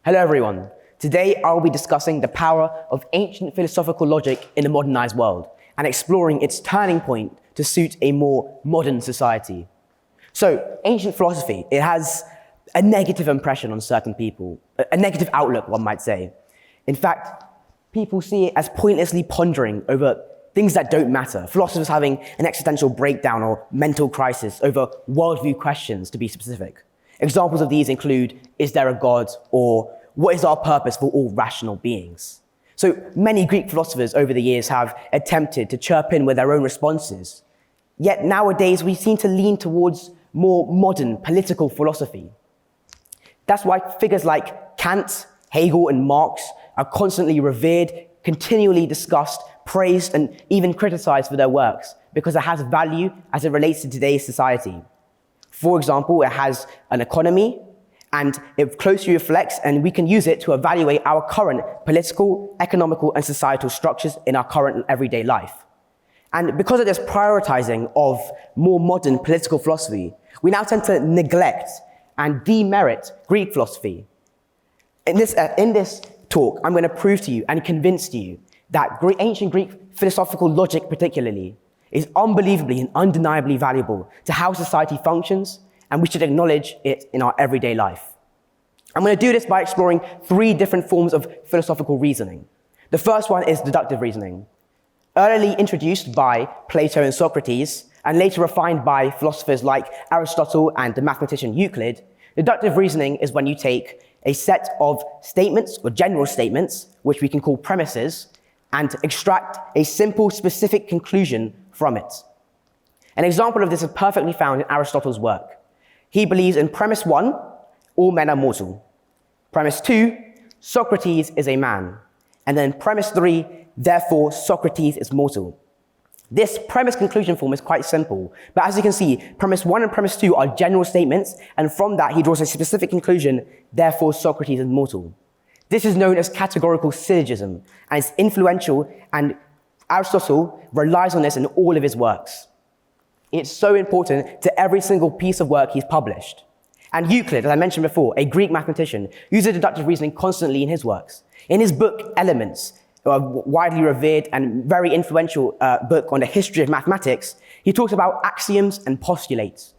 Hello everyone. Today I'll be discussing the power of ancient philosophical logic in the modernized world and exploring its turning point to suit a more modern society. So, ancient philosophy, it has a negative impression on certain people, a negative outlook, one might say. In fact, people see it as pointlessly pondering over things that don't matter, philosophers having an existential breakdown or mental crisis over worldview questions, to be specific. Examples of these include, is there a God, or what is our purpose for all rational beings? So many Greek philosophers over the years have attempted to chirp in with their own responses. Yet nowadays we seem to lean towards more modern political philosophy. That's why figures like Kant, Hegel, and Marx are constantly revered, continually discussed, praised, and even criticized for their works, because it has value as it relates to today's society. For example, it has an economy, and it closely reflects, and we can use it to evaluate our current political, economical, and societal structures in our current everyday life. And because of this prioritizing of more modern political philosophy, we now tend to neglect and demerit Greek philosophy. In this talk, I'm going to prove to you and convince you that ancient Greek philosophical logic particularly is unbelievably and undeniably valuable to how society functions, and we should acknowledge it in our everyday life. I'm going to do this by exploring 3 different forms of philosophical reasoning. The first one is deductive reasoning. Early introduced by Plato and Socrates, and later refined by philosophers like Aristotle and the mathematician Euclid, deductive reasoning is when you take a set of statements, or general statements, which we can call premises, and extract a simple, specific conclusion from it. An example of this is perfectly found in Aristotle's work. He believes in premise 1, all men are mortal. Premise 2, Socrates is a man. And then premise 3, therefore Socrates is mortal. This premise conclusion form is quite simple, but as you can see, premise 1 and premise 2 are general statements, and from that he draws a specific conclusion, therefore Socrates is mortal. This is known as categorical syllogism, and it's influential, and Aristotle relies on this in all of his works. It's so important to every single piece of work he's published. And Euclid, as I mentioned before, a Greek mathematician, uses deductive reasoning constantly in his works. In his book, Elements, a widely revered and very influential book on the history of mathematics, he talks about axioms and postulates.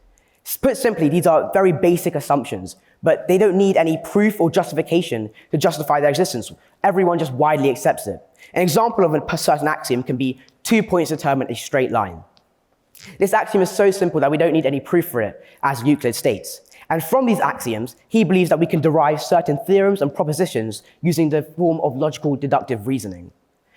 Put simply, these are very basic assumptions, but they don't need any proof or justification to justify their existence. Everyone just widely accepts it. An example of a certain axiom can be 2 points determine a straight line. This axiom is so simple that we don't need any proof for it, as Euclid states. And from these axioms, he believes that we can derive certain theorems and propositions using the form of logical deductive reasoning.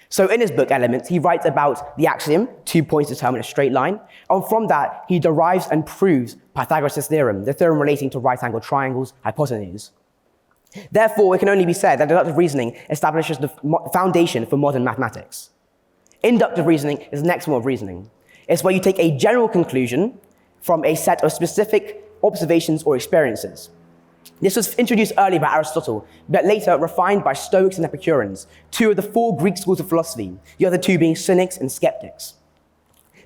So in his book, Elements, he writes about the axiom, 2 points determine a straight line, and from that, he derives and proves Pythagoras' theorem, the theorem relating to right-angled triangles, hypotenuse. Therefore, it can only be said that deductive reasoning establishes the foundation for modern mathematics. Inductive reasoning is the next form of reasoning. It's where you take a general conclusion from a set of specific observations or experiences. This was introduced early by Aristotle, but later refined by Stoics and Epicureans, 2 of the 4 Greek schools of philosophy, the other 2 being Cynics and Skeptics.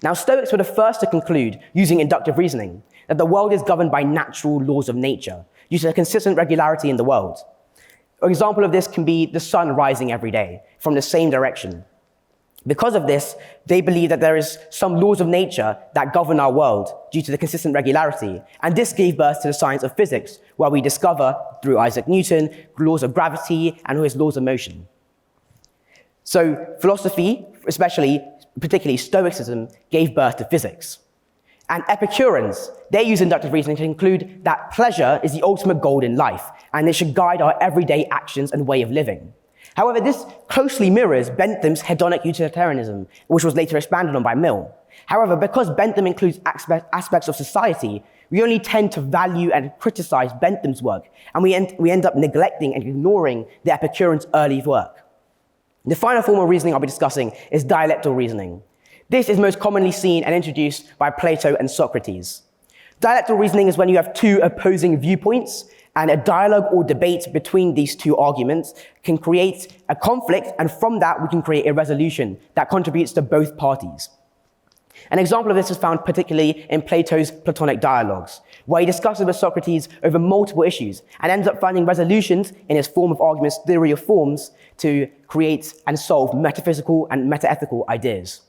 Now, Stoics were the first to conclude, using inductive reasoning, that the world is governed by natural laws of nature, due to a consistent regularity in the world. An example of this can be the sun rising every day, from the same direction. Because of this, they believe that there is some laws of nature that govern our world due to the consistent regularity, and this gave birth to the science of physics, where we discover, through Isaac Newton, laws of gravity and his laws of motion. So philosophy, particularly Stoicism, gave birth to physics. And Epicureans, they use inductive reasoning to conclude that pleasure is the ultimate goal in life, and it should guide our everyday actions and way of living. However, this closely mirrors Bentham's hedonic utilitarianism, which was later expanded on by Mill. However, because Bentham includes aspects of society, we only tend to value and criticize Bentham's work, and we end up neglecting and ignoring the Epicureans' early work. The final form of reasoning I'll be discussing is dialectical reasoning. This is most commonly seen and introduced by Plato and Socrates. Dialectical reasoning is when you have 2 opposing viewpoints, and a dialogue or debate between these 2 arguments can create a conflict, and from that we can create a resolution that contributes to both parties. An example of this is found particularly in Plato's Platonic dialogues, where he discusses with Socrates over multiple issues and ends up finding resolutions in his form of arguments theory of forms to create and solve metaphysical and metaethical ideas.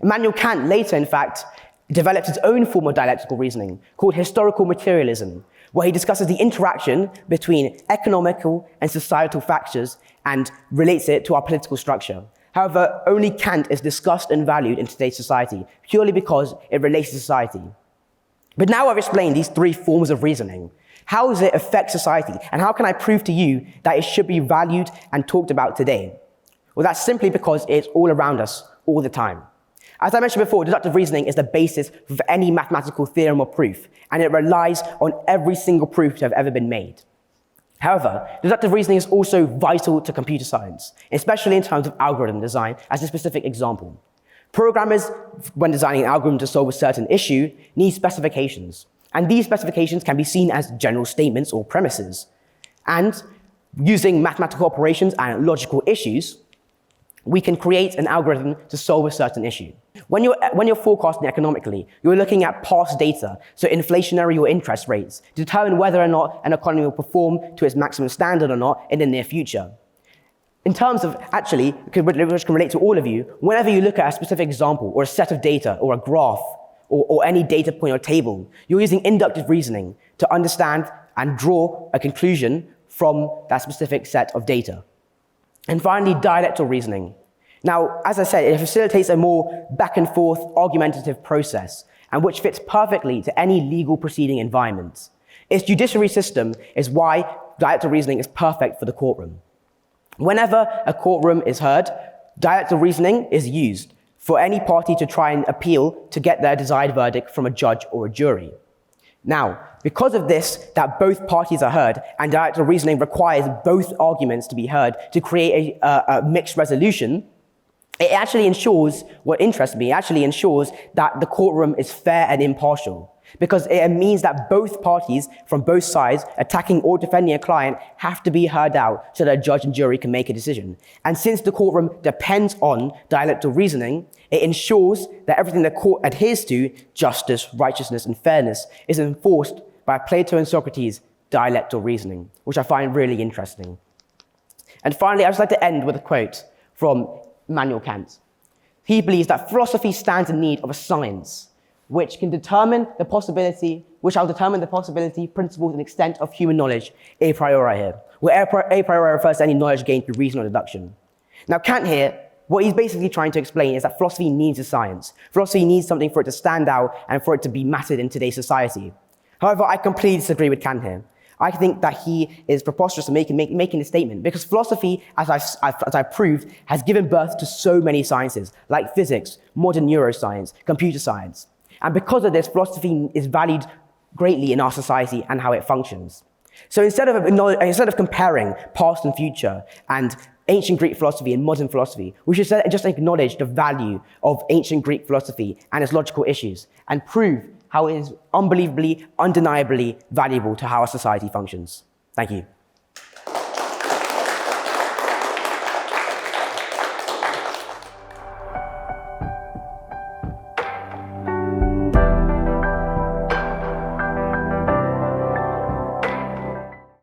Immanuel Kant later, in fact, developed his own form of dialectical reasoning called historical materialism, where he discusses the interaction between economical and societal factors and relates it to our political structure. However, only Kant is discussed and valued in today's society, purely because it relates to society. But now I've explained these three forms of reasoning. How does it affect society? And how can I prove to you that it should be valued and talked about today? Well, that's simply because it's all around us all the time. As I mentioned before, deductive reasoning is the basis for any mathematical theorem or proof, and it relies on every single proof to have ever been made. However, deductive reasoning is also vital to computer science, especially in terms of algorithm design, as a specific example. Programmers, when designing an algorithm to solve a certain issue, need specifications. And these specifications can be seen as general statements or premises. And using mathematical operations and logical issues, we can create an algorithm to solve a certain issue. When you're forecasting economically, you're looking at past data, so inflationary or interest rates, to determine whether or not an economy will perform to its maximum standard or not in the near future. In terms of, actually, which can relate to all of you, whenever you look at a specific example or a set of data or a graph or any data point or table, you're using inductive reasoning to understand and draw a conclusion from that specific set of data. And finally, dialectical reasoning. Now, as I said, it facilitates a more back and forth argumentative process, and which fits perfectly to any legal proceeding environment. Its judiciary system is why dialectical reasoning is perfect for the courtroom. Whenever a courtroom is heard, dialectical reasoning is used for any party to try and appeal to get their desired verdict from a judge or a jury. Now, because of this, that both parties are heard, and dialectical reasoning requires both arguments to be heard to create a mixed resolution, it actually ensures, what interests me, actually ensures that the courtroom is fair and impartial. Because it means that both parties from both sides, attacking or defending a client, have to be heard out so that a judge and jury can make a decision. And since the courtroom depends on dialectical reasoning, it ensures that everything the court adheres to, justice, righteousness, and fairness, is enforced by Plato and Socrates' dialectical reasoning, which I find really interesting. And finally, I'd just like to end with a quote from Immanuel Kant. He believes that philosophy stands in need of a science which shall determine the possibility, principles, and extent of human knowledge a priori here, where a priori refers to any knowledge gained through reason or deduction. Now, Kant here, what he's basically trying to explain is that philosophy needs a science. Philosophy needs something for it to stand out and for it to be mattered in today's society. However, I completely disagree with Kant here. I think that he is preposterous in making this statement, because philosophy, as I've proved, has given birth to so many sciences, like physics, modern neuroscience, computer science. And because of this, philosophy is valued greatly in our society and how it functions. So instead of comparing past and future and ancient Greek philosophy and modern philosophy, we should just acknowledge the value of ancient Greek philosophy and its logical issues and prove how it is unbelievably, undeniably valuable to how our society functions. Thank you.